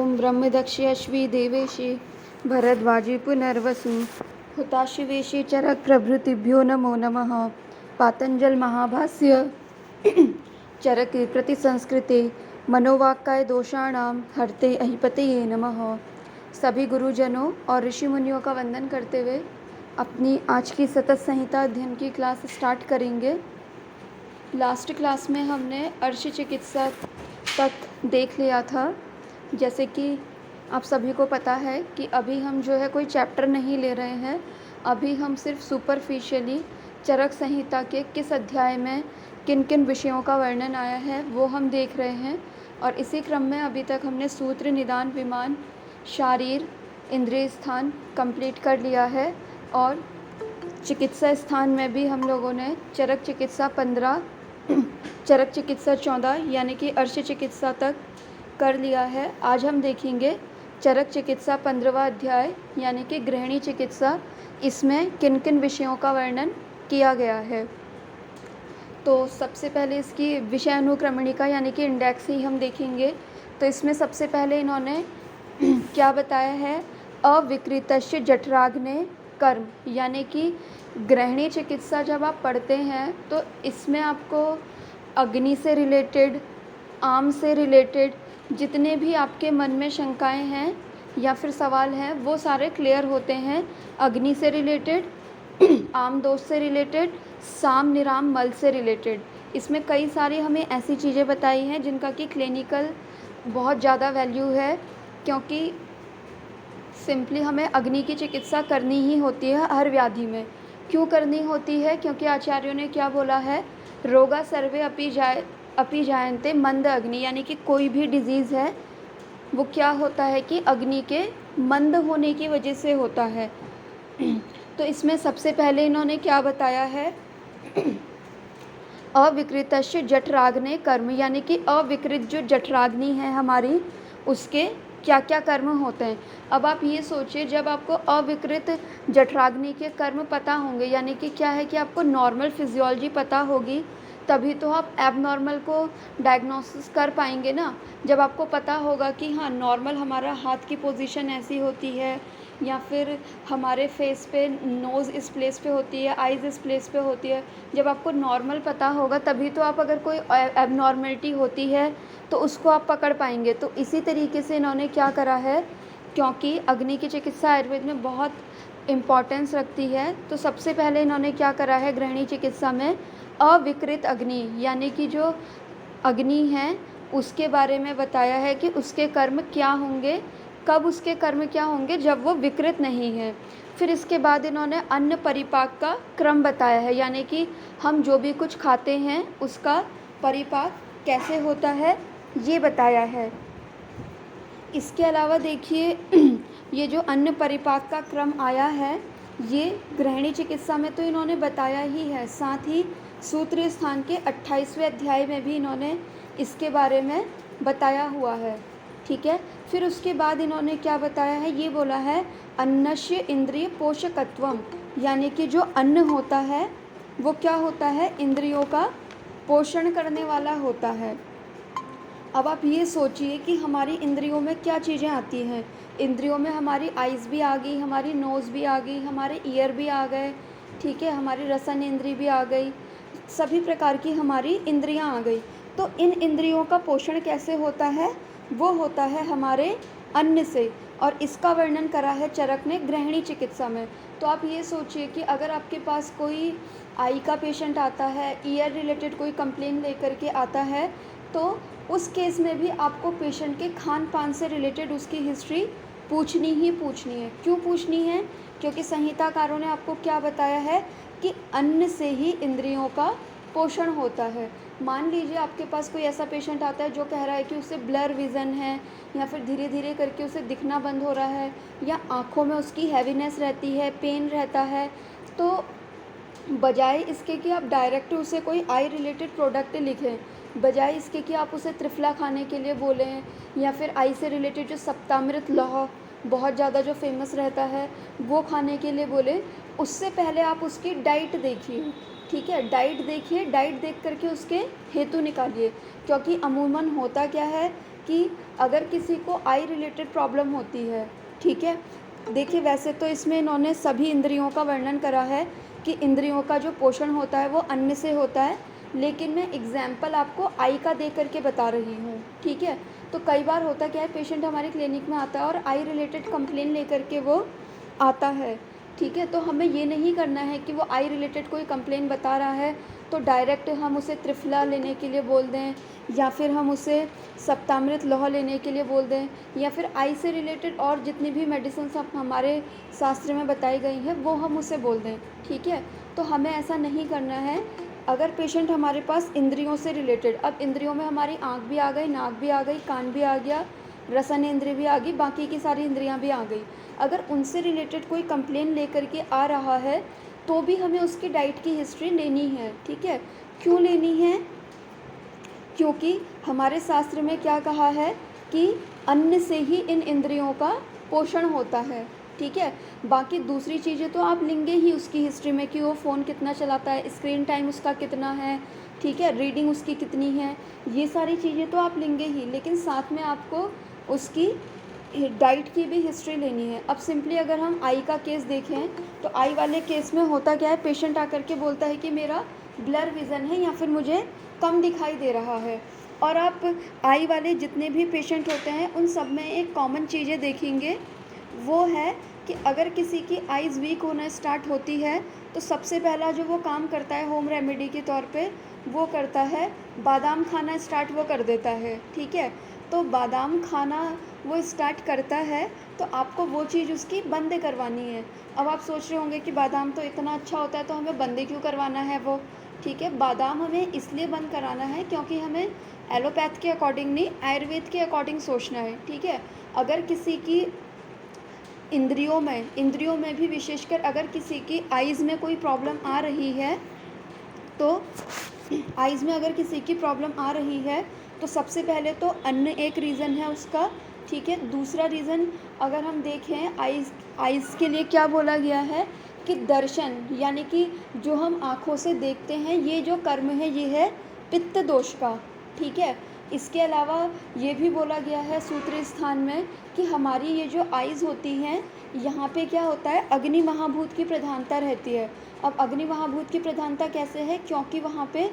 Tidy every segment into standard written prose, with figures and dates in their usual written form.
ॐ ब्रह्मदक्षयश्वी देवेशे भरद्वाजे पुनर्वसु हुताशिवेशे चरक प्रभृतिभ्यो नमो नमः। पातंजल महाभाष्य चरक कृति संस्कृते मनोवाक्काय दोषाणां हरते अहिपतये नमः। सभी गुरुजनों और ऋषि मुनियों का वंदन करते हुए अपनी आज की सतत संहिता अध्ययन की क्लास स्टार्ट करेंगे। लास्ट क्लास में हमने अर्श चिकित्सा तक देख लिया था। जैसे कि आप सभी को पता है कि अभी हम जो है कोई चैप्टर नहीं ले रहे हैं, अभी हम सिर्फ सुपरफिशियली चरक संहिता के किस अध्याय में किन किन विषयों का वर्णन आया है वो हम देख रहे हैं। और इसी क्रम में अभी तक हमने सूत्र, निदान, विमान, शारीर, इंद्रिय स्थान कंप्लीट कर लिया है। और चिकित्सा स्थान में भी हम लोगों ने चरक चिकित्सा 15, चरक चिकित्सा 14 यानी कि अर्श चिकित्सा तक कर लिया है। आज हम देखेंगे चरक चिकित्सा 15वां अध्याय यानी कि गृहिणी चिकित्सा, इसमें किन किन विषयों का वर्णन किया गया है। तो सबसे पहले इसकी विषय अनुक्रमणिका यानी कि इंडेक्स ही हम देखेंगे। तो इसमें सबसे पहले इन्होंने क्या बताया है, अविकृतस्य जठराग्ने कर्म, यानी कि गृहिणी चिकित्सा जब आप पढ़ते हैं तो इसमें आपको अग्नि से रिलेटेड, आम से रिलेटेड जितने भी आपके मन में शंकाएं हैं या फिर सवाल हैं वो सारे क्लियर होते हैं। अग्नि से रिलेटेड, आम दोष से रिलेटेड, साम निराम मल से रिलेटेड, इसमें कई सारी हमें ऐसी चीज़ें बताई हैं जिनका कि क्लिनिकल बहुत ज़्यादा वैल्यू है, क्योंकि सिंपली हमें अग्नि की चिकित्सा करनी ही होती है हर व्याधि में। क्यों करनी होती है? क्योंकि आचार्यों ने क्या बोला है, रोगा सर्वे अपि जायन्ते मंद अग्नि, यानी कि कोई भी डिजीज़ है वो क्या होता है कि अग्नि के मंद होने की वजह से होता है। तो इसमें सबसे पहले इन्होंने क्या बताया है, अविकृतस्य जठराग्ने कर्म, यानी कि अविकृत जो जठराग्नि है हमारी, उसके क्या क्या कर्म होते हैं। अब आप ये सोचिए, जब आपको अविकृत जठराग्नि के कर्म पता होंगे, यानी कि क्या है कि आपको नॉर्मल फिजियोलॉजी पता होगी, तभी तो आप एबनॉर्मल को डायग्नोसिस कर पाएंगे ना। जब आपको पता होगा कि हाँ नॉर्मल हमारा हाथ की पोजीशन ऐसी होती है, या फिर हमारे फेस पे नोज़ इस प्लेस पे होती है, आइज़ इस प्लेस पे होती है, जब आपको नॉर्मल पता होगा तभी तो आप अगर कोई एबनॉर्मलिटी होती है तो उसको आप पकड़ पाएंगे। तो इसी तरीके से इन्होंने क्या करा है, क्योंकि अग्नि की चिकित्सा आयुर्वेद में बहुत इम्पॉर्टेंस रखती है, तो सबसे पहले इन्होंने क्या करा है गृहिणी चिकित्सा में, अविकृत अग्नि यानी कि जो अग्नि है उसके बारे में बताया है कि उसके कर्म क्या होंगे, कब उसके कर्म क्या होंगे, जब वो विकृत नहीं है। फिर इसके बाद इन्होंने अन्न परिपाक का क्रम बताया है, यानी कि हम जो भी कुछ खाते हैं उसका परिपाक कैसे होता है ये बताया है। इसके अलावा देखिए ये जो अन्न परिपाक का क्रम आया है ये गृहिणी चिकित्सा में तो इन्होंने बताया ही है, साथ ही सूत्र स्थान के 28वें अध्याय में भी इन्होंने इसके बारे में बताया हुआ है। ठीक है, फिर उसके बाद इन्होंने क्या बताया है, ये बोला है अन्नस्य इंद्रिय पोषकत्वम, यानी कि जो अन्न होता है वो क्या होता है, इंद्रियों का पोषण करने वाला होता है। अब आप ये सोचिए कि हमारी इंद्रियों में क्या चीज़ें आती हैं। इंद्रियों में हमारी आइज़ भी आ गई, हमारी नोज़ भी आ गई, हमारे ईयर भी आ गए, ठीक है, हमारी रसन इंद्री भी आ गई, सभी प्रकार की हमारी इंद्रियां आ गई। तो इन इंद्रियों का पोषण कैसे होता है, वो होता है हमारे अन्न से, और इसका वर्णन करा है चरक ने गृहिणी चिकित्सा में। तो आप ये सोचिए कि अगर आपके पास कोई आई का पेशेंट आता है, ईयर रिलेटेड कोई कंप्लेन लेकर के आता है, तो उस केस में भी आपको पेशेंट के खान पान से रिलेटेड उसकी हिस्ट्री पूछनी ही पूछनी है। क्यों पूछनी है? क्योंकि संहिताकारों ने आपको क्या बताया है कि अन्न से ही इंद्रियों का पोषण होता है। मान लीजिए आपके पास कोई ऐसा पेशेंट आता है जो कह रहा है कि उसे ब्लर विज़न है, या फिर धीरे धीरे करके उसे दिखना बंद हो रहा है, या आँखों में उसकी हैवीनेस रहती है, पेन रहता है, तो बजाय इसके कि आप डायरेक्ट उसे कोई आई रिलेटेड प्रोडक्ट लिखें, बजाय इसके कि आप उसे त्रिफला खाने के लिए बोलें, या फिर आई से रिलेटेड जो सप्तामृत लौह बहुत ज़्यादा जो फेमस रहता है वो खाने के लिए बोले, उससे पहले आप उसकी डाइट देखिए। ठीक है, डाइट देखिए, डाइट देख करके उसके हेतु निकालिए। क्योंकि अमूमन होता क्या है कि अगर किसी को आई रिलेटेड प्रॉब्लम होती है, ठीक है, देखिए वैसे तो इसमें इन्होंने सभी इंद्रियों का वर्णन करा है कि इंद्रियों का जो पोषण होता है वो अन्न से होता है, लेकिन मैं एग्जाम्पल आपको आई का दे करके बता रही हूँ, ठीक है। तो कई बार होता क्या है, पेशेंट हमारे क्लिनिक में आता है और आई रिलेटेड कंप्लेन लेकर के वो आता है, ठीक है। तो हमें ये नहीं करना है कि वो आई रिलेटेड कोई कंप्लेन बता रहा है तो डायरेक्ट हम उसे त्रिफला लेने के लिए बोल दें, या फिर हम उसे सप्तामृत लोह लेने के लिए बोल दें, या फिर आई से रिलेटेड और जितनी भी मेडिसिन सब हमारे शास्त्र में बताई गई हैं वो हम उसे बोल दें, ठीक है। तो हमें ऐसा नहीं करना है। अगर पेशेंट हमारे पास इंद्रियों से रिलेटेड, अब इंद्रियों में हमारी आँख भी आ गई, नाक भी आ गई, कान भी आ गया, रसन इंद्रिय भी आ गई, बाकी की सारी इंद्रियां भी आ गई, अगर उनसे रिलेटेड कोई कंप्लेन लेकर के आ रहा है तो भी हमें उसकी डाइट की हिस्ट्री लेनी है, ठीक है। क्यों लेनी है? क्योंकि हमारे शास्त्र में क्या कहा है कि अन्न से ही इन इंद्रियों का पोषण होता है, ठीक है। बाकी दूसरी चीज़ें तो आप लेंगे ही उसकी हिस्ट्री में कि वो फ़ोन कितना चलाता है, स्क्रीन टाइम उसका कितना है, ठीक है, रीडिंग उसकी कितनी है, ये सारी चीज़ें तो आप लेंगे ही, लेकिन साथ में आपको उसकी डाइट की भी हिस्ट्री लेनी है। अब सिंपली अगर हम आई का केस देखें तो आई वाले केस में होता क्या है, पेशेंट आकर के बोलता है कि मेरा ब्लर विज़न है या फिर मुझे कम दिखाई दे रहा है। और आप आई वाले जितने भी पेशेंट होते हैं उन सब में एक कॉमन चीज़ें देखेंगे, वो है कि अगर किसी की आइज़ वीक होना स्टार्ट होती है तो सबसे पहला जो वो काम करता है होम रेमेडी के तौर पे, वो करता है बादाम खाना स्टार्ट वो कर देता है, ठीक है। तो बादाम खाना वो स्टार्ट करता है तो आपको वो चीज़ उसकी बंद करवानी है। अब आप सोच रहे होंगे कि बादाम तो इतना अच्छा होता है तो हमें बंद क्यों करवाना है वो, ठीक है। बादाम हमें इसलिए बंद कराना है क्योंकि हमें एलोपैथ के अकॉर्डिंग नहीं, आयुर्वेद के अकॉर्डिंग सोचना है, ठीक है। अगर किसी की इंद्रियों में भी विशेषकर अगर किसी की आइज़ में कोई प्रॉब्लम आ रही है तो आइज़ में अगर किसी की प्रॉब्लम आ रही है तो सबसे पहले तो अन्न एक रीज़न है उसका, ठीक है। दूसरा रीज़न अगर हम देखें आइज़ के लिए क्या बोला गया है कि दर्शन, यानी कि जो हम आँखों से देखते हैं, ये जो कर्म है ये है पित्त दोष का, ठीक है। इसके अलावा ये भी बोला गया है सूत्र स्थान में कि हमारी ये जो आइज़ होती हैं यहाँ पे क्या होता है, अग्नि महाभूत की प्रधानता रहती है। अब अग्नि महाभूत की प्रधानता कैसे है, क्योंकि वहाँ पे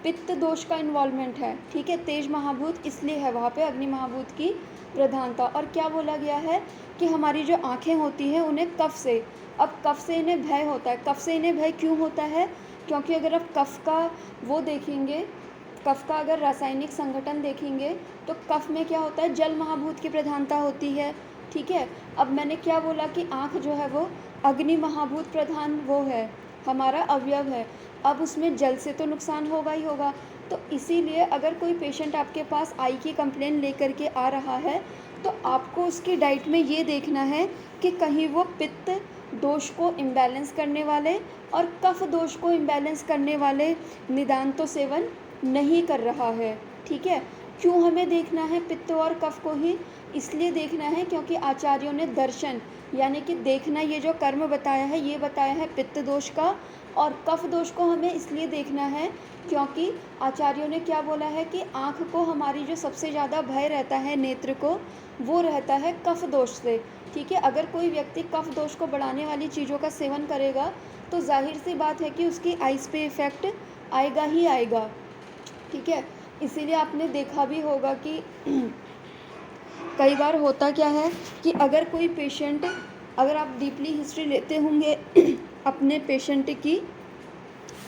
पित्त दोष का इन्वॉल्वमेंट है, ठीक है। तेज महाभूत इसलिए है वहाँ पे अग्नि महाभूत की प्रधानता। और क्या बोला गया है कि हमारी जो आँखें होती हैं उन्हें कफ से, अब कफ से इन्हें भय होता है। कफ से इन्हें भय क्यों होता है? क्योंकि अगर आप कफ का वो देखेंगे, कफ का अगर रासायनिक संगठन देखेंगे तो कफ में क्या होता है, जल महाभूत की प्रधानता होती है, ठीक है। अब मैंने क्या बोला कि आँख जो है वो अग्नि महाभूत प्रधान वो है, हमारा अवयव है। अब उसमें जल से तो नुकसान होगा ही होगा। तो इसीलिए अगर कोई पेशेंट आपके पास आई की कंप्लेन लेकर के आ रहा है तो आपको उसकी डाइट में ये देखना है कि कहीं वो पित्त दोष को इम्बैलेंस करने वाले और कफ दोष को इम्बैलेंस करने वाले निदान तो सेवन नहीं कर रहा है, ठीक है। क्यों हमें देखना है पित्त और कफ को ही? इसलिए देखना है क्योंकि आचार्यों ने दर्शन यानी कि देखना, ये जो कर्म बताया है ये बताया है पित्त दोष का, और कफ दोष को हमें इसलिए देखना है क्योंकि आचार्यों ने क्या बोला है कि आँख को हमारी जो सबसे ज़्यादा भय रहता है नेत्र को, वो रहता है कफ दोष से, ठीक है। अगर कोई व्यक्ति कफ दोष को बढ़ाने वाली चीज़ों का सेवन करेगा तो जाहिर सी बात है कि उसकी आइज़ पे इफ़ेक्ट आएगा ही आएगा, ठीक है। इसीलिए आपने देखा भी होगा कि कई बार होता क्या है कि अगर कोई पेशेंट, अगर आप डीपली हिस्ट्री लेते होंगे अपने पेशेंट की,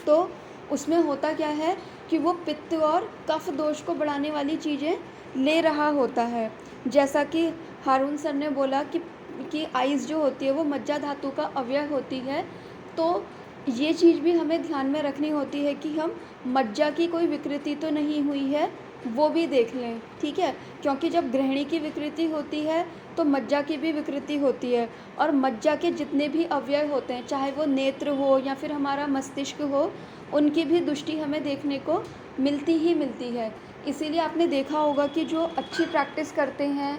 तो उसमें होता क्या है कि वो पित्त और कफ दोष को बढ़ाने वाली चीज़ें ले रहा होता है। जैसा कि हारून सर ने बोला कि आइज़ जो होती है वो मज्जा धातु का अवयव होती है, तो ये चीज़ भी हमें ध्यान में रखनी होती है कि हम मज्जा की कोई विकृति तो नहीं हुई है वो भी देख लें, ठीक है। क्योंकि जब गृहिणी की विकृति होती है तो मज्जा की भी विकृति होती है, और मज्जा के जितने भी अवयव होते हैं, चाहे वो नेत्र हो या फिर हमारा मस्तिष्क हो, उनकी भी दृष्टि हमें देखने को मिलती ही मिलती है। इसीलिए आपने देखा होगा कि जो अच्छी प्रैक्टिस करते हैं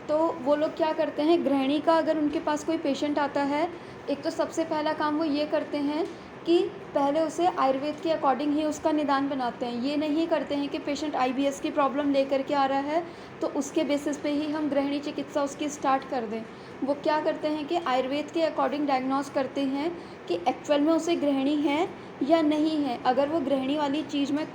तो वो लोग क्या करते हैं, गृहिणी का अगर उनके पास कोई पेशेंट आता है, एक तो सबसे पहला काम वो ये करते हैं कि पहले उसे आयुर्वेद के अकॉर्डिंग ही उसका निदान बनाते हैं। ये नहीं करते हैं कि पेशेंट आईबीएस की प्रॉब्लम लेकर के आ रहा है तो उसके बेसिस पे ही हम गृहिणी चिकित्सा उसकी स्टार्ट कर दें। वो क्या करते हैं कि आयुर्वेद के अकॉर्डिंग डायग्नोस करते हैं कि एक्चुअल में उसे गृहिणी है या नहीं है। अगर वो गृहिणी वाली चीज़ में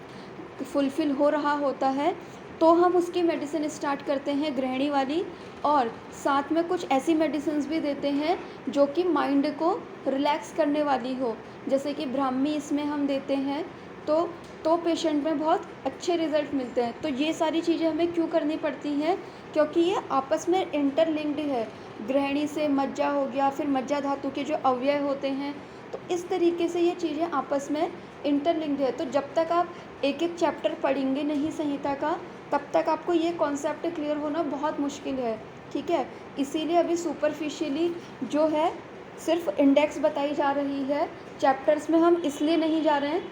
फुलफ़िल हो रहा होता है तो हम उसकी मेडिसिन स्टार्ट करते हैं गृहिणी वाली, और साथ में कुछ ऐसी मेडिसिन्स भी देते हैं जो कि माइंड को रिलैक्स करने वाली हो, जैसे कि ब्राह्मी इसमें हम देते हैं तो पेशेंट में बहुत अच्छे रिज़ल्ट मिलते हैं। तो ये सारी चीज़ें हमें क्यों करनी पड़ती हैं, क्योंकि ये आपस में इंटरलिंक्ड है। गृहिणी से मज्जा हो गया, फिर मज्जा धातु के जो अवयव होते हैं, तो इस तरीके से ये चीज़ें आपस में इंटरलिंक्ड है। तो जब तक आप एक एक चैप्टर पढ़ेंगे नहीं संहिता का, तब तक आपको ये कॉन्सेप्ट क्लियर होना बहुत मुश्किल है, ठीक है। इसीलिए अभी सुपरफिशियली जो है सिर्फ इंडेक्स बताई जा रही है, चैप्टर्स में हम इसलिए नहीं जा रहे हैं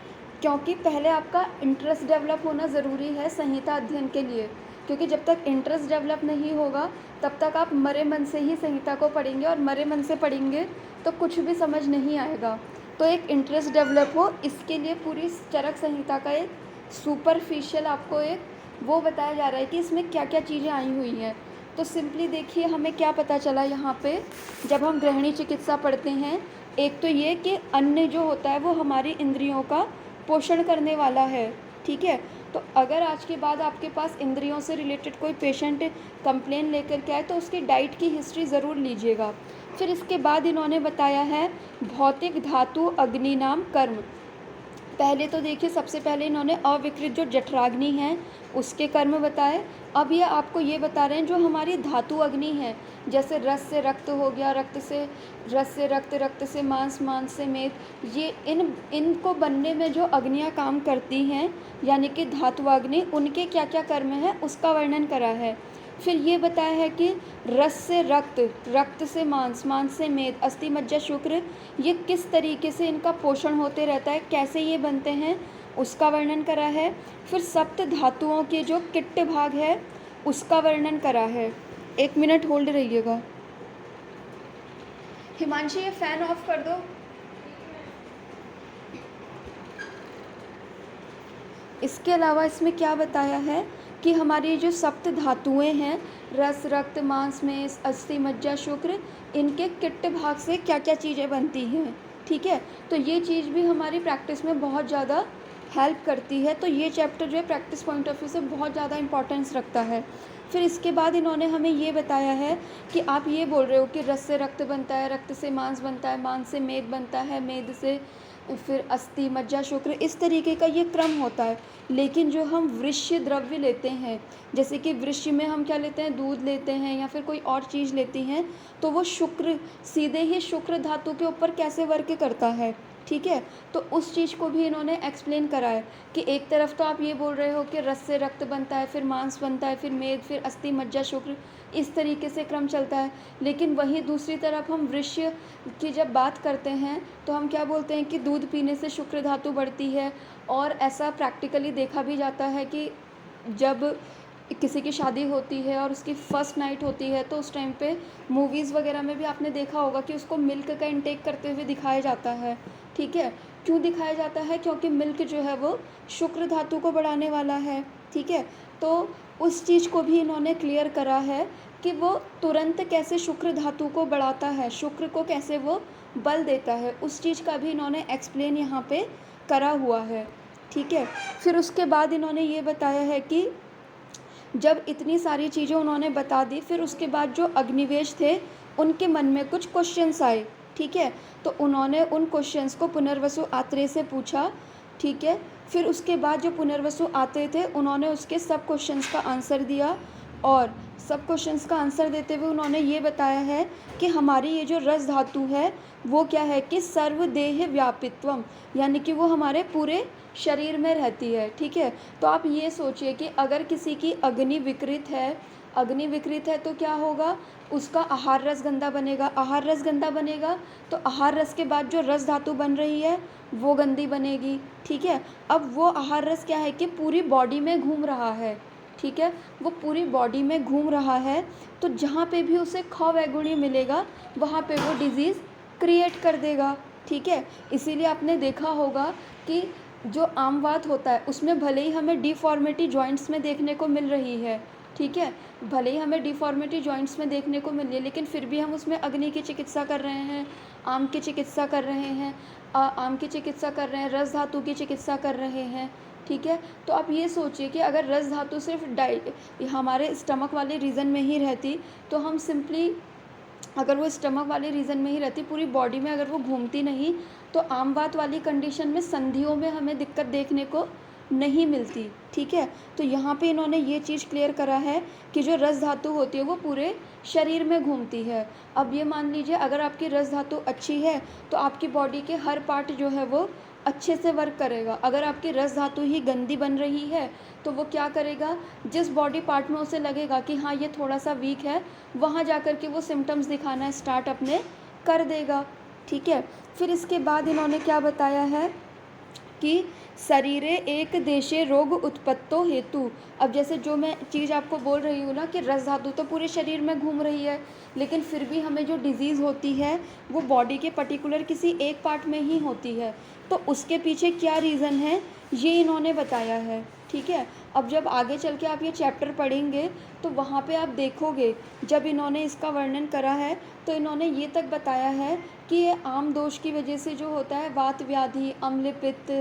क्योंकि पहले आपका इंटरेस्ट डेवलप होना ज़रूरी है संहिता अध्ययन के लिए। क्योंकि जब तक इंटरेस्ट डेवलप नहीं होगा तब तक आप मरे मन से ही संहिता को पढ़ेंगे, और मरे मन से पढ़ेंगे तो कुछ भी समझ नहीं आएगा। तो एक इंटरेस्ट डेवलप हो, इसके लिए पूरी चरक संहिता का एक सुपरफिशियल आपको एक वो बताया जा रहा है कि इसमें क्या क्या चीज़ें आई हुई हैं। तो सिंपली देखिए हमें क्या पता चला यहाँ पे जब हम गृहिणी चिकित्सा पढ़ते हैं। एक तो ये कि अन्न जो होता है वो हमारी इंद्रियों का पोषण करने वाला है, ठीक है। तो अगर आज के बाद आपके पास इंद्रियों से रिलेटेड कोई पेशेंट कंप्लेन लेकर के आए तो उसकी डाइट की हिस्ट्री ज़रूर लीजिएगा। फिर इसके बाद इन्होंने बताया है भौतिक धातु अग्नि नाम कर्म। पहले तो देखिए सबसे पहले इन्होंने अविकृत जो जठराग्नि है उसके कर्म बताए। अब ये आपको ये बता रहे हैं जो हमारी धातु अग्नि है, जैसे रस से रक्त हो गया, रक्त से रस से रक्त, रक्त से मांस, मांस से मेद, ये इनको बनने में जो अग्नियाँ काम करती हैं यानी कि धातु अग्नि, उनके क्या क्या कर्म हैं उसका वर्णन करा है। फिर ये बताया है कि रस से रक्त, रक्त से मांस, मांस से मेद, अस्थि मज्जा शुक्र, ये किस तरीके से इनका पोषण होते रहता है, कैसे ये बनते हैं उसका वर्णन करा है। फिर सप्त धातुओं के जो किट्ट भाग है उसका वर्णन करा है। 1 मिनट होल्ड रहिएगा। हिमांशी ये फ़ैन ऑफ कर दो। इसके अलावा इसमें क्या बताया है कि हमारी जो सप्त धातुएं हैं रस, रक्त, मांस, मेद, अस्थि मज्जा शुक्र, इनके किट्ट भाग से क्या क्या चीज़ें बनती हैं, ठीक है। तो ये चीज़ भी हमारी प्रैक्टिस में बहुत ज़्यादा हेल्प करती है। तो ये चैप्टर जो है प्रैक्टिस पॉइंट ऑफ व्यू से बहुत ज़्यादा इंपॉर्टेंस रखता है। फिर इसके बाद इन्होंने हमें ये बताया है कि आप ये बोल रहे हो कि रस से रक्त बनता है, रक्त से मांस बनता है, मांस से मेद बनता है, मेद से फिर अस्थि मज्जा शुक्र, इस तरीके का ये क्रम होता है। लेकिन जो हम वृश्य द्रव्य लेते हैं, जैसे कि वृश्य में हम क्या लेते हैं, दूध लेते हैं या फिर कोई और चीज़ लेती हैं, तो वो शुक्र सीधे ही शुक्र धातु के ऊपर कैसे वर्क करता है, ठीक है। तो उस चीज़ को भी इन्होंने एक्सप्लेन करा है कि एक तरफ तो आप ये बोल रहे हो कि रस से रक्त बनता है, फिर मांस बनता है, फिर मेद, फिर अस्थि मज्जा शुक्र, इस तरीके से क्रम चलता है। लेकिन वहीं दूसरी तरफ हम वृश्य की जब बात करते हैं तो हम क्या बोलते हैं कि दूध पीने से शुक्र धातु बढ़ती है। और ऐसा प्रैक्टिकली देखा भी जाता है कि जब किसी की शादी होती है और उसकी फ़र्स्ट नाइट होती है तो उस टाइम पे मूवीज़ वगैरह में भी आपने देखा होगा कि उसको मिल्क का इंटेक करते हुए दिखाया जाता है, ठीक है। क्यों दिखाया जाता है, क्योंकि मिल्क जो है वो शुक्र धातु को बढ़ाने वाला है, ठीक है। तो उस चीज़ को भी इन्होंने क्लियर करा है कि वो तुरंत कैसे शुक्र धातु को बढ़ाता है, शुक्र को कैसे वो बल देता है, उस चीज़ का भी इन्होंने एक्सप्लेन यहाँ पे करा हुआ है, ठीक है। फिर उसके बाद इन्होंने ये बताया है कि जब इतनी सारी चीज़ें उन्होंने बता दी, फिर उसके बाद जो अग्निवेश थे उनके मन में कुछ क्वेश्चंस आए, ठीक है। तो उन्होंने उन क्वेश्चंस को पुनर्वसु आत्रेय से पूछा, ठीक है। फिर उसके बाद जो पुनर्वसु आत्रेय थे उन्होंने उसके सब क्वेश्चंस का आंसर दिया, और सब क्वेश्चंस का आंसर देते हुए उन्होंने ये बताया है कि हमारी ये जो रस धातु है वो क्या है कि सर्वदेह व्यापित्वम, यानी कि वो हमारे पूरे शरीर में रहती है, ठीक है। तो आप ये सोचिए कि अगर किसी की अग्नि विकृत है, अग्नि विकृत है तो क्या होगा, उसका आहार रस गंदा बनेगा, आहार रस गंदा बनेगा तो आहार रस के बाद जो रस धातु बन रही है वो गंदी बनेगी, ठीक है। अब वो आहार रस क्या है कि पूरी बॉडी में घूम रहा है, ठीक है, वो पूरी बॉडी में घूम रहा है, तो जहाँ पे भी उसे ख वैगुणी मिलेगा वहाँ पे वो डिज़ीज़ क्रिएट कर देगा, ठीक है। इसीलिए आपने देखा होगा कि जो आम वात होता है उसमें भले ही हमें डिफ़ॉर्मिटी जॉइंट्स में देखने को मिल रही है, ठीक है, भले ही हमें डिफ़ॉर्मिटी जॉइंट्स में देखने को मिल रही है, लेकिन फिर भी हम उसमें अग्नि की चिकित्सा कर रहे हैं, आम की चिकित्सा कर रहे हैं, आम की चिकित्सा कर रहे हैं, रस धातु की चिकित्सा कर रहे हैं, ठीक है। तो आप ये सोचिए कि अगर रस धातु सिर्फ हमारे स्टमक वाले रीजन में ही रहती, तो हम सिंपली, अगर वो स्टमक वाले रीजन में ही रहती, पूरी बॉडी में अगर वो घूमती नहीं, तो आम वात वाली कंडीशन में संधियों में हमें दिक्कत देखने को नहीं मिलती, ठीक है। तो यहाँ पे इन्होंने ये चीज़ क्लियर करा है कि जो रस धातु होती है वो पूरे शरीर में घूमती है। अब ये मान लीजिए अगर आपकी रस धातु अच्छी है तो आपकी बॉडी के हर पार्ट जो है वो अच्छे से वर्क करेगा। अगर आपकी रस धातु ही गंदी बन रही है तो वो क्या करेगा, जिस बॉडी पार्ट में उसे लगेगा कि हाँ ये थोड़ा सा वीक है, वहाँ जा कर के वो सिम्टम्स दिखाना स्टार्ट अपने कर देगा, ठीक है। फिर इसके बाद इन्होंने क्या बताया है कि शरीरे एक देशे रोग उत्पत्तो हेतु। अब जैसे जो मैं चीज़ आपको बोल रही हूँ ना कि रस धातु तो पूरे शरीर में घूम रही है, लेकिन फिर भी हमें जो डिज़ीज़ होती है वो बॉडी के पर्टिकुलर किसी एक पार्ट में ही होती है, तो उसके पीछे क्या रीज़न है ये इन्होंने बताया है, ठीक है। अब जब आगे चल के आप ये चैप्टर पढ़ेंगे तो वहाँ पे आप देखोगे, जब इन्होंने इसका वर्णन करा है तो इन्होंने ये तक बताया है कि ये आम दोष की वजह से जो होता है वात व्याधि, अम्ल पित्त,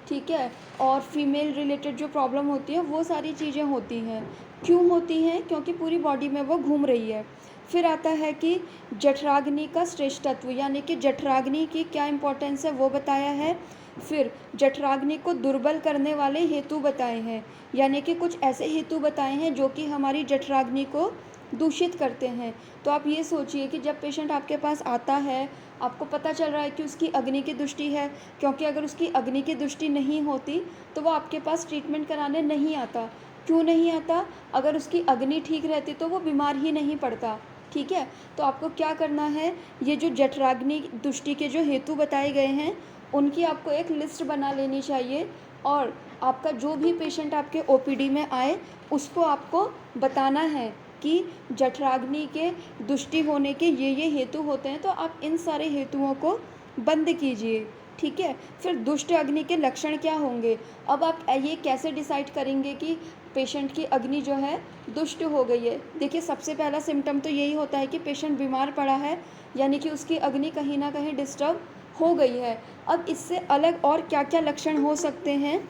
ठीक है, और फीमेल रिलेटेड जो प्रॉब्लम होती है वो सारी चीज़ें होती हैं। क्यों होती हैं? क्योंकि पूरी बॉडी में वो घूम रही है। फिर आता है कि जठराग्नि का श्रेष्ठत्व, यानी कि जठराग्नि की क्या इम्पोर्टेंस है वो बताया है। फिर जठराग्नि को दुर्बल करने वाले हेतु बताए हैं, यानी कि कुछ ऐसे हेतु बताए हैं जो कि हमारी जठराग्नि को दूषित करते हैं। तो आप ये सोचिए कि जब पेशेंट आपके पास आता है, आपको पता चल रहा है कि उसकी अग्नि की दृष्टि है, क्योंकि अगर उसकी अग्नि की दृष्टि नहीं होती तो वो आपके पास ट्रीटमेंट कराने नहीं आता। क्यों नहीं आता? अगर उसकी अग्नि ठीक रहती तो वो बीमार ही नहीं पड़ता, ठीक है। तो आपको क्या करना है, ये जो जठराग्नि दृष्टि के जो हेतु बताए गए हैं उनकी आपको एक लिस्ट बना लेनी चाहिए, और आपका जो भी पेशेंट आपके ओपीडी में आए उसको आपको बताना है कि जठराग्नि के दुष्टि होने के ये हेतु होते हैं, तो आप इन सारे हेतुओं को बंद कीजिए, ठीक है। फिर दुष्ट अग्नि के लक्षण क्या होंगे? अब आप ये कैसे डिसाइड करेंगे कि पेशेंट की अग्नि जो है दुष्ट हो गई है? देखिए, सबसे पहला सिम्टम तो यही होता है कि पेशेंट बीमार पड़ा है, यानी कि उसकी अग्नि कहीं ना कहीं डिस्टर्ब हो गई है। अब इससे अलग और क्या क्या लक्षण हो सकते हैं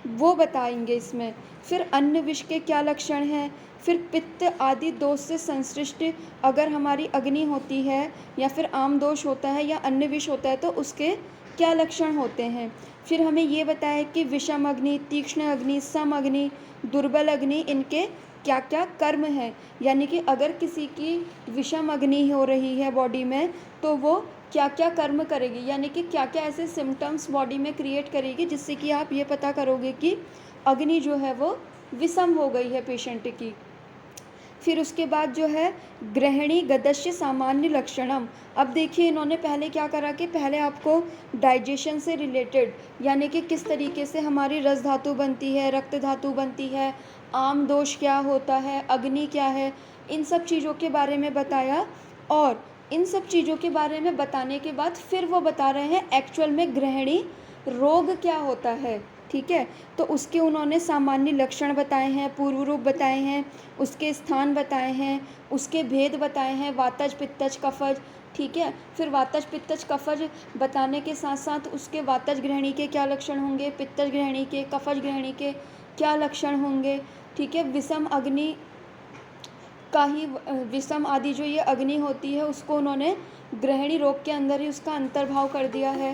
वो बताएंगे इसमें। फिर अन्न विष के क्या लक्षण हैं, फिर पित्त आदि दोष से संश्लिष्ट अगर हमारी अग्नि होती है या फिर आम दोष होता है या अन्न विष होता है तो उसके क्या लक्षण होते हैं। फिर हमें ये बताया कि विषम अग्नि, तीक्ष्ण अग्नि, सम अग्नि, दुर्बल अग्नि, इनके क्या क्या कर्म हैं, यानी कि अगर किसी की विषम अग्नि हो रही है बॉडी में तो वो क्या क्या कर्म करेगी, यानी कि क्या क्या ऐसे सिम्टम्स बॉडी में क्रिएट करेगी जिससे कि आप ये पता करोगे कि अग्नि जो है वो विषम हो गई है पेशेंट की। फिर उसके बाद जो है गृहिणी गदस्य सामान्य लक्षणम। अब देखिए इन्होंने पहले क्या करा कि पहले आपको डाइजेशन से रिलेटेड, यानी कि किस तरीके से हमारी रस धातु बनती है, रक्त धातु बनती है, आम दोष क्या होता है, अग्नि क्या है, इन सब चीज़ों के बारे में बताया। और इन सब चीज़ों के बारे में बताने के बाद फिर वो बता रहे हैं एक्चुअल में गृहिणी रोग क्या होता है, ठीक है। तो उसके उन्होंने सामान्य लक्षण बताए हैं, पूर्व रूप बताए हैं, उसके स्थान बताए हैं, उसके भेद बताए हैं, वातज पित्तज कफज, ठीक है। फिर वातज पित्तज कफज बताने के साथ साथ उसके वातज गृहिणी के क्या लक्षण होंगे, पित्तज गृहिणी के, कफज गृहिणी के क्या लक्षण होंगे, ठीक है। विषम अग्नि का ही, विषम आदि जो ये अग्नि होती है उसको उन्होंने गृहिणी रोग के अंदर ही उसका अंतर्भाव कर दिया है।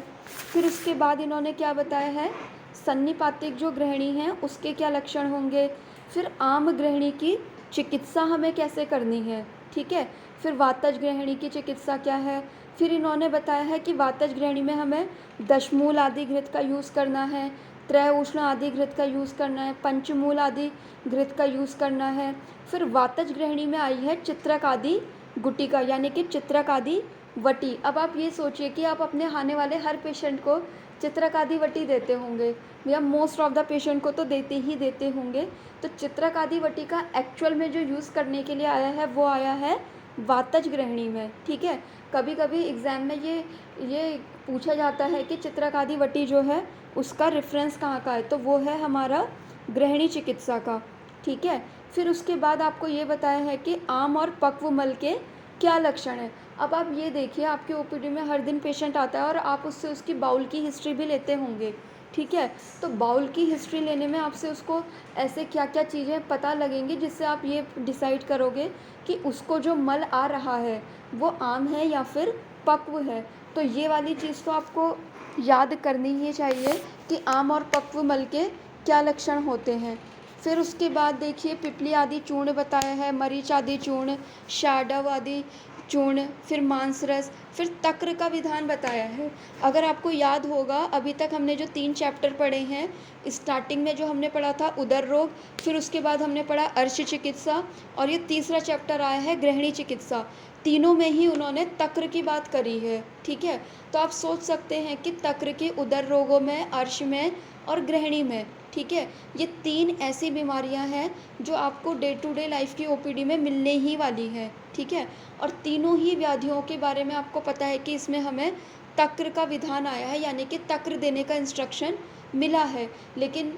फिर उसके बाद इन्होंने क्या बताया है, सन्निपातिक जो गृहिणी हैं उसके क्या लक्षण होंगे, फिर आम गृहिणी की चिकित्सा हमें कैसे करनी है, ठीक है। फिर वातज गृहिणी की चिकित्सा क्या है। फिर इन्होंने बताया है कि वातज गृहिणी में हमें दशमूल आदि घृत का यूज़ करना है, त्रय उष्ण आदि घृत का यूज़ करना है, पंचमूल आदि घृत का यूज़ करना है। फिर वातज गृहिणी में आई है चित्रक आदि गुटिका, यानी कि चित्रक आदि वटी। अब आप ये सोचिए कि आप अपने आने वाले हर पेशेंट को चित्रक आदि वटी देते होंगे, या मोस्ट ऑफ द पेशेंट को तो देते ही देते होंगे। तो चित्रक आदि वटी का एक्चुअल में जो यूज़ करने के लिए आया है वो आया है वातज ग्रहणी में, ठीक है। कभी कभी एग्ज़ाम में ये पूछा जाता है कि चित्रकादि वटी जो है उसका रेफरेंस कहाँ का है, तो वो है हमारा गृहिणी चिकित्सा का, ठीक है। फिर उसके बाद आपको ये बताया है कि आम और पक्व मल के क्या लक्षण है। अब आप ये देखिए, आपके ओपीडी में हर दिन पेशेंट आता है और आप उससे उसकी बाउल की हिस्ट्री भी लेते होंगे, ठीक है। तो बाउल की हिस्ट्री लेने में आपसे उसको ऐसे क्या क्या चीज़ें पता लगेंगी जिससे आप ये डिसाइड करोगे कि उसको जो मल आ रहा है वो आम है या फिर पक्व है। तो ये वाली चीज़ तो आपको याद करनी ही चाहिए कि आम और पक्व मल के क्या लक्षण होते हैं। फिर उसके बाद देखिए, पिपली आदि चूर्ण बताया है, मरीच आदि चूर्ण, शाडव आदि चूर्ण, फिर मांसरस, फिर तक्र का विधान बताया है। अगर आपको याद होगा, अभी तक हमने जो 3 चैप्टर पढ़े हैं, स्टार्टिंग में जो हमने पढ़ा था उदर रोग, फिर उसके बाद हमने पढ़ा अर्श चिकित्सा, और ये तीसरा चैप्टर आया है गृहिणी चिकित्सा। तीनों में ही उन्होंने तक्र की बात करी है, ठीक है। तो आप सोच सकते हैं कि तक्र की उदर रोगों में, अर्श में और गृहिणी में, ठीक है, ये 3 ऐसी बीमारियां हैं जो आपको डे टू डे लाइफ की ओपीडी में मिलने ही वाली है, ठीक है। और तीनों ही व्याधियों के बारे में आपको पता है कि इसमें हमें तक्र का विधान आया है, यानी कि तक्र देने का इंस्ट्रक्शन मिला है। लेकिन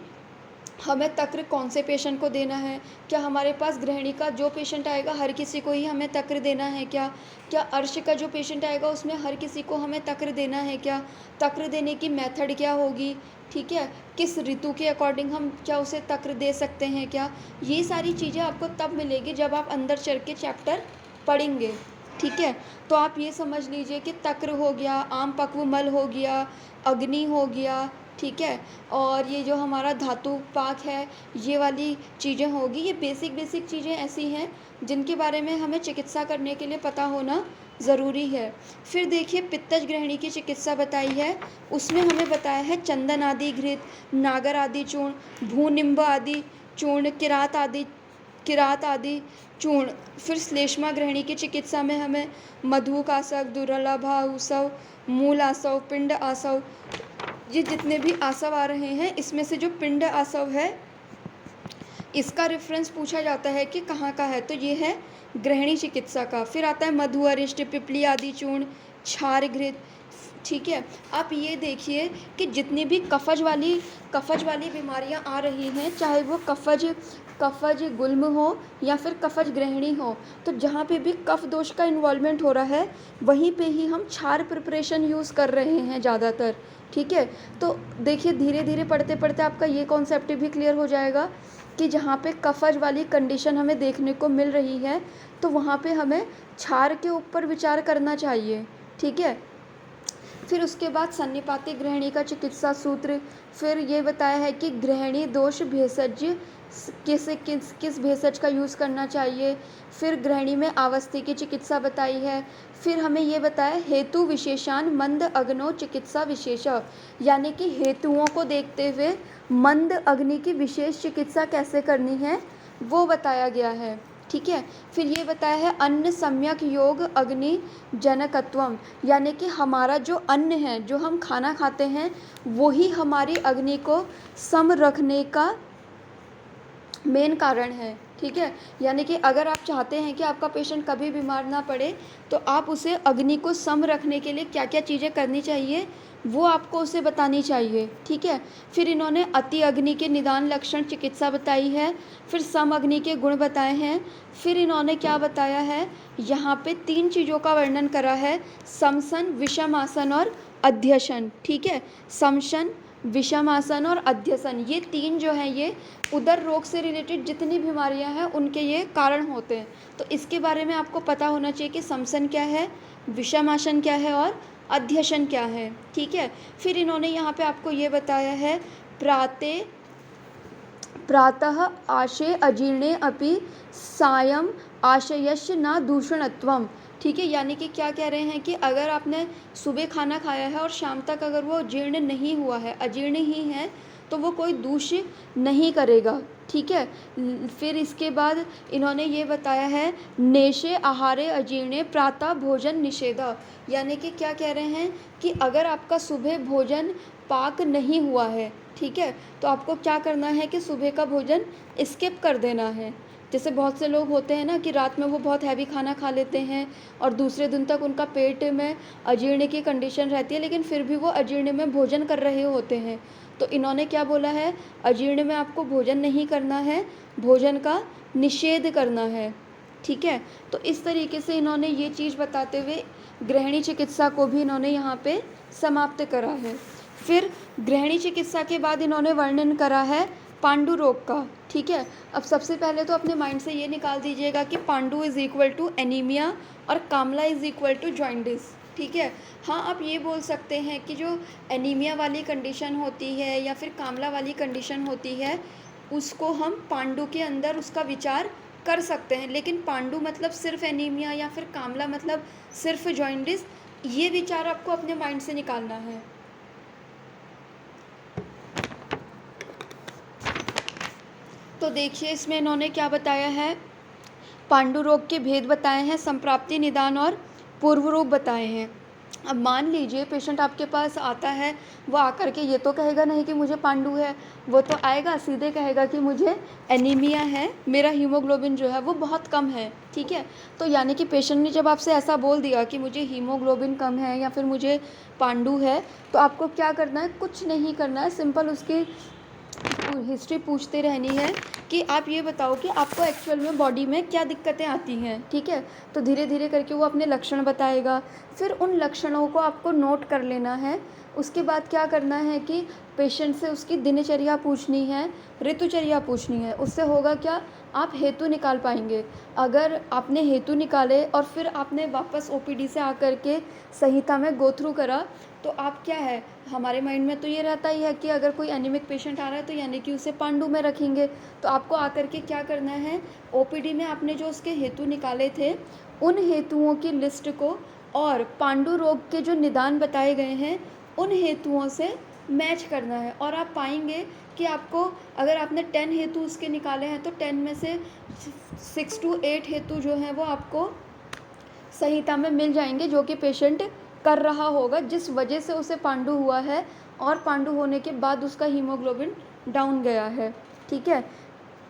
हमें तक्र कौन से पेशेंट को देना है? क्या हमारे पास गृहिणी का जो पेशेंट आएगा हर किसी को ही हमें तक्र देना है क्या? क्या अर्श का जो पेशेंट आएगा उसमें हर किसी को हमें तक्र देना है क्या? तक्र देने की मेथड क्या होगी, ठीक है। किस ऋतु के अकॉर्डिंग हम क्या उसे तक्र दे सकते हैं क्या? ये सारी चीज़ें आपको तब मिलेगी जब आप अंदर चढ़ के चैप्टर पढ़ेंगे, ठीक है। तो आप ये समझ लीजिए कि तक्र हो गया, आम पक्व मल हो गया, अग्नि हो गया, ठीक है, और ये जो हमारा धातु पाक है, ये वाली चीज़ें होगी। ये बेसिक चीज़ें ऐसी हैं जिनके बारे में हमें चिकित्सा करने के लिए पता होना ज़रूरी है। फिर देखिए, पित्तज गृहिणी की चिकित्सा बताई है, उसमें हमें बताया है चंदन आदि घृत, नागर आदि चूर्ण, भूनिम्ब आदि चूर्ण, किरात आदि चूर्ण। फिर श्लेष्मा गृहिणी की चिकित्सा में हमें मधुकासक, दुर्लभा आसव, मूल आसव, पिंड आसव, ये जितने भी आसव आ रहे हैं इसमें से जो पिंड आसव है इसका रेफरेंस पूछा जाता है कि कहाँ का है, तो ये है गृहिणी चिकित्सा का। फिर आता है मधु अरिष्ट, पिपली आदि चूर्ण, क्षार घृत, ठीक है। आप ये देखिए कि जितनी भी कफज वाली बीमारियां आ रही हैं, चाहे वो कफज गुल्म हो या फिर कफज गृहिणी हो, तो जहाँ पे भी कफ दोष का इन्वॉल्वमेंट हो रहा है वहीं पे ही हम क्षार प्रिपरेशन यूज़ कर रहे हैं ज़्यादातर, ठीक है। तो देखिए, धीरे धीरे पढ़ते पढ़ते आपका ये कॉन्सेप्ट भी क्लियर हो जाएगा कि जहाँ पे कफज वाली कंडीशन हमें देखने को मिल रही है तो वहाँ पे हमें क्षार के ऊपर विचार करना चाहिए, ठीक है। फिर उसके बाद सन्निपाती गृहिणी का चिकित्सा सूत्र, फिर ये बताया है कि गृहिणी दोष भेषज किस भेषज का यूज़ करना चाहिए। फिर गृहिणी में अवस्थी की चिकित्सा बताई है। फिर हमें ये बताया हेतु विशेषान मंद अग्नो चिकित्सा विशेष, यानी कि हेतुओं को देखते हुए मंद अग्नि की विशेष चिकित्सा कैसे करनी है वो बताया गया है, ठीक है। फिर ये बताया है अन्न सम्यक योग अग्नि जनकत्वम, यानी कि हमारा जो अन्न है, जो हम खाना खाते हैं, वही हमारी अग्नि को सम रखने का मेन कारण है, ठीक है। यानी कि अगर आप चाहते हैं कि आपका पेशेंट कभी बीमार ना पड़े तो आप उसे अग्नि को सम रखने के लिए क्या क्या चीज़ें करनी चाहिए वो आपको उसे बतानी चाहिए, ठीक है। फिर इन्होंने अति अग्नि के निदान लक्षण चिकित्सा बताई है, फिर सम अग्नि के गुण बताए हैं। फिर इन्होंने क्या बताया है, यहाँ पे 3 चीज़ों का वर्णन करा है, समसन, विषमासन और अध्यसन, ठीक है। समसन, विषमासन और अध्यसन, ये 3 जो हैं ये उदर रोग से रिलेटेड जितनी बीमारियां हैं उनके ये कारण होते हैं। तो इसके बारे में आपको पता होना चाहिए कि समसन क्या है, विषमासन क्या है और अध्यसन क्या है, ठीक है। फिर इन्होंने यहाँ पे आपको ये बताया है प्रातः आशे अजीर्णे अपि सायं आशयस्य न दूषणत्वम, ठीक है। यानी कि क्या कह रहे हैं कि अगर आपने सुबह खाना खाया है और शाम तक अगर वो जीर्ण नहीं हुआ है, अजीर्ण ही है, तो वो कोई दूष्य नहीं करेगा, ठीक है। फिर इसके बाद इन्होंने ये बताया है नेशे आहारे अजीर्णे प्रातः भोजन निषेध, यानी कि क्या कह रहे हैं कि अगर आपका सुबह भोजन पाक नहीं हुआ है, ठीक है, तो आपको क्या करना है कि सुबह का भोजन स्किप कर देना है, जैसे बहुत से लोग होते हैं ना कि रात में वो बहुत हैवी खाना खा लेते हैं और दूसरे दिन तक उनका पेट में अजीर्ण की कंडीशन रहती है, लेकिन फिर भी वो अजीर्ण में भोजन कर रहे होते हैं। तो इन्होंने क्या बोला है, अजीर्ण में आपको भोजन नहीं करना है, भोजन का निषेध करना है। ठीक है, तो इस तरीके से इन्होंने ये चीज़ बताते हुए गृहिणी चिकित्सा को भी इन्होंने यहाँ पे समाप्त करा है। फिर गृहिणी चिकित्सा के बाद इन्होंने वर्णन करा है पांडु रोग का। ठीक है, अब सबसे पहले तो अपने माइंड से ये निकाल दीजिएगा कि पांडु इज़ इक्वल टू एनीमिया और कामला इज़ इक्वल टू जॉइंडिस। ठीक है, हाँ आप ये बोल सकते हैं कि जो एनीमिया वाली कंडीशन होती है या फिर कामला वाली कंडीशन होती है उसको हम पांडु के अंदर उसका विचार कर सकते हैं, लेकिन पांडु मतलब सिर्फ एनीमिया या फिर कामला मतलब सिर्फ जॉइंडिस, ये विचार आपको अपने माइंड से निकालना है। तो देखिए इसमें इन्होंने क्या बताया है, पांडु रोग के भेद बताए हैं, संप्राप्ति, निदान और पूर्व रूप बताए हैं। अब मान लीजिए पेशेंट आपके पास आता है, वो आकर के ये तो कहेगा नहीं कि मुझे पांडु है, वो तो आएगा सीधे कहेगा कि मुझे एनीमिया है, मेरा हीमोग्लोबिन जो है वो बहुत कम है। ठीक है, तो यानी कि पेशेंट ने जब आपसे ऐसा बोल दिया कि मुझे हीमोग्लोबिन कम है या फिर मुझे पांडु है, तो आपको क्या करना है, कुछ नहीं करना है, सिंपल उसकी हिस्ट्री पूछते रहनी है कि आप ये बताओ कि आपको एक्चुअल में बॉडी में क्या दिक्कतें आती हैं। ठीक है, तो धीरे धीरे करके वो अपने लक्षण बताएगा, फिर उन लक्षणों को आपको नोट कर लेना है। उसके बाद क्या करना है कि पेशेंट से उसकी दिनचर्या पूछनी है, ऋतुचर्या पूछनी है। उससे होगा क्या, आप हेतु निकाल पाएंगे। अगर आपने हेतु निकाले और फिर आपने वापस ओपीडी से आकर के संहिता में गो थ्रू करा, तो आप क्या है, हमारे माइंड में तो ये रहता ही है कि अगर कोई एनीमिक पेशेंट आ रहा है तो यानी कि उसे पांडु में रखेंगे। तो आपको आकर के क्या करना है, ओपीडी में आपने जो उसके हेतु निकाले थे उन हेतुओं की लिस्ट को और पांडु रोग के जो निदान बताए गए हैं उन हेतुओं से मैच करना है, और आप पाएंगे कि आपको अगर आपने 10 हेतु उसके निकाले हैं तो 10 में से 6 to 8 हेतु जो हैं वो आपको संहिता में मिल जाएंगे, जो कि पेशेंट कर रहा होगा, जिस वजह से उसे पांडु हुआ है और पांडु होने के बाद उसका हीमोग्लोबिन डाउन गया है। ठीक है,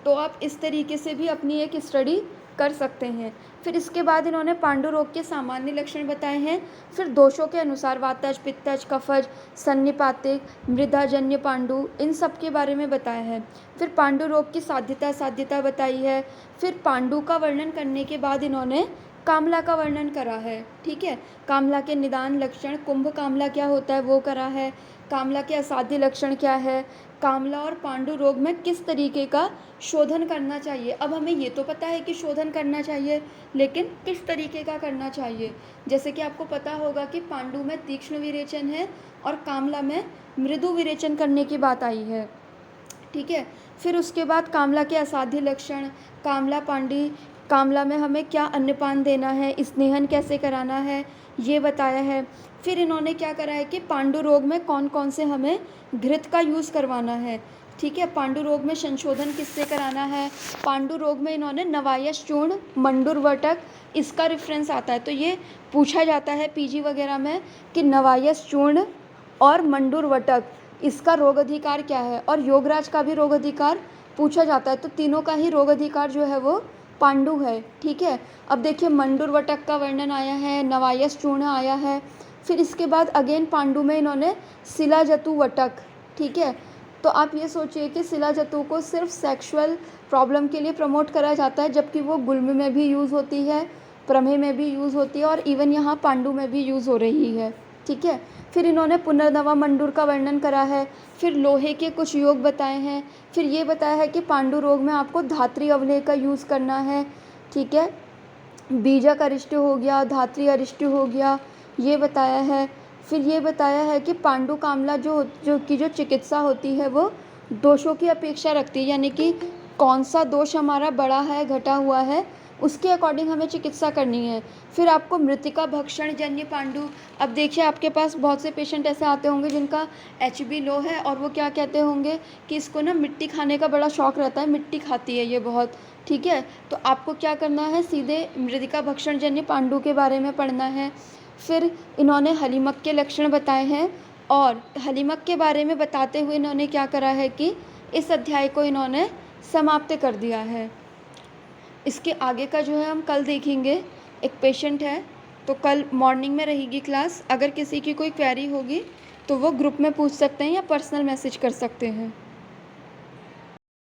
तो आप इस तरीके से भी अपनी एक स्टडी कर सकते हैं। फिर इसके बाद इन्होंने पांडु रोग के सामान्य लक्षण बताए हैं, फिर दोषों के अनुसार वातज, पित्तज, कफज, सन्निपातिक, मृदाजन्य पांडु, इन सब के बारे में बताया है। फिर पांडु रोग की साध्यता बताई है। फिर पांडु का वर्णन करने के बाद इन्होंने कामला का वर्णन करा है। ठीक है, कामला के निदान लक्षण, कुंभ कामला क्या होता है वो करा है, कामला के असाध्य लक्षण क्या है, कामला और पांडु रोग में किस तरीके का शोधन करना चाहिए। अब हमें ये तो पता है कि शोधन करना चाहिए, लेकिन किस तरीके का करना चाहिए। जैसे कि आपको पता होगा कि पांडु में तीक्ष्ण विरेचन है और कामला में मृदु विरेचन करने की बात आई है। ठीक है, फिर उसके बाद कामला के असाध्य लक्षण, कामला में हमें क्या अन्नपान देना है, स्नेहन कैसे कराना है, ये बताया है। फिर इन्होंने क्या करा है कि पांडु रोग में कौन कौन से हमें घृत का यूज़ करवाना है। ठीक है, पांडु रोग में संशोधन किससे कराना है। पांडु रोग में इन्होंने नवायश चूर्ण, मंडुरवटक, इसका रेफरेंस आता है। तो ये पूछा जाता है पीजी वगैरह में कि नवायश चूर्ण और मंडुरवटक इसका रोग अधिकार क्या है, और योगराज का भी रोग अधिकार पूछा जाता है। तो तीनों का ही रोग अधिकार जो है वो पांडु है। ठीक है, अब देखिए मंडुरवटक का वर्णन आया है, नवायश चूर्ण आया है। फिर इसके बाद अगेन पांडु में इन्होंने शिलाजतु वटक। ठीक है, तो आप ये सोचिए कि शिलाजतु को सिर्फ सेक्सुअल प्रॉब्लम के लिए प्रमोट करा जाता है, जबकि वो गुल्म में भी यूज़ होती है, प्रमेह में भी यूज़ होती है और इवन यहाँ पांडु में भी यूज़ हो रही है। ठीक है, फिर इन्होंने पुनर्नवा मंडूर का वर्णन करा है। फिर लोहे के कुछ योग बताए हैं। फिर ये बताया है कि पांडु रोग में आपको धात्री अवलेह का यूज़ करना है। ठीक है, बीजक अरिष्ट हो गया, धात्री अरिष्ट हो गया, ये बताया है। फिर ये बताया है कि पांडु कामला जो चिकित्सा होती है वो दोषों की अपेक्षा रखती है, यानी कि कौन सा दोष हमारा बड़ा है, घटा हुआ है, उसके अकॉर्डिंग हमें चिकित्सा करनी है। फिर आपको मृतिका भक्षण जन्य पांडु, अब देखिए आपके पास बहुत से पेशेंट ऐसे आते होंगे जिनका HB लो है और वो क्या कहते होंगे कि इसको ना मिट्टी खाने का बड़ा शौक़ रहता है, मिट्टी खाती है ये बहुत। ठीक है, तो आपको क्या करना है, सीधे मृतिका भक्षण जन्य पांडु के बारे में पढ़ना है। फिर इन्होंने हलीमक के लक्षण बताए हैं, और हलीमक के बारे में बताते हुए इन्होंने क्या करा है कि इस अध्याय को इन्होंने समाप्त कर दिया है। इसके आगे का जो है हम कल देखेंगे। एक पेशेंट है, तो कल मॉर्निंग में रहेगी क्लास। अगर किसी की कोई क्वेरी होगी तो वो ग्रुप में पूछ सकते हैं या पर्सनल मैसेज कर सकते हैं।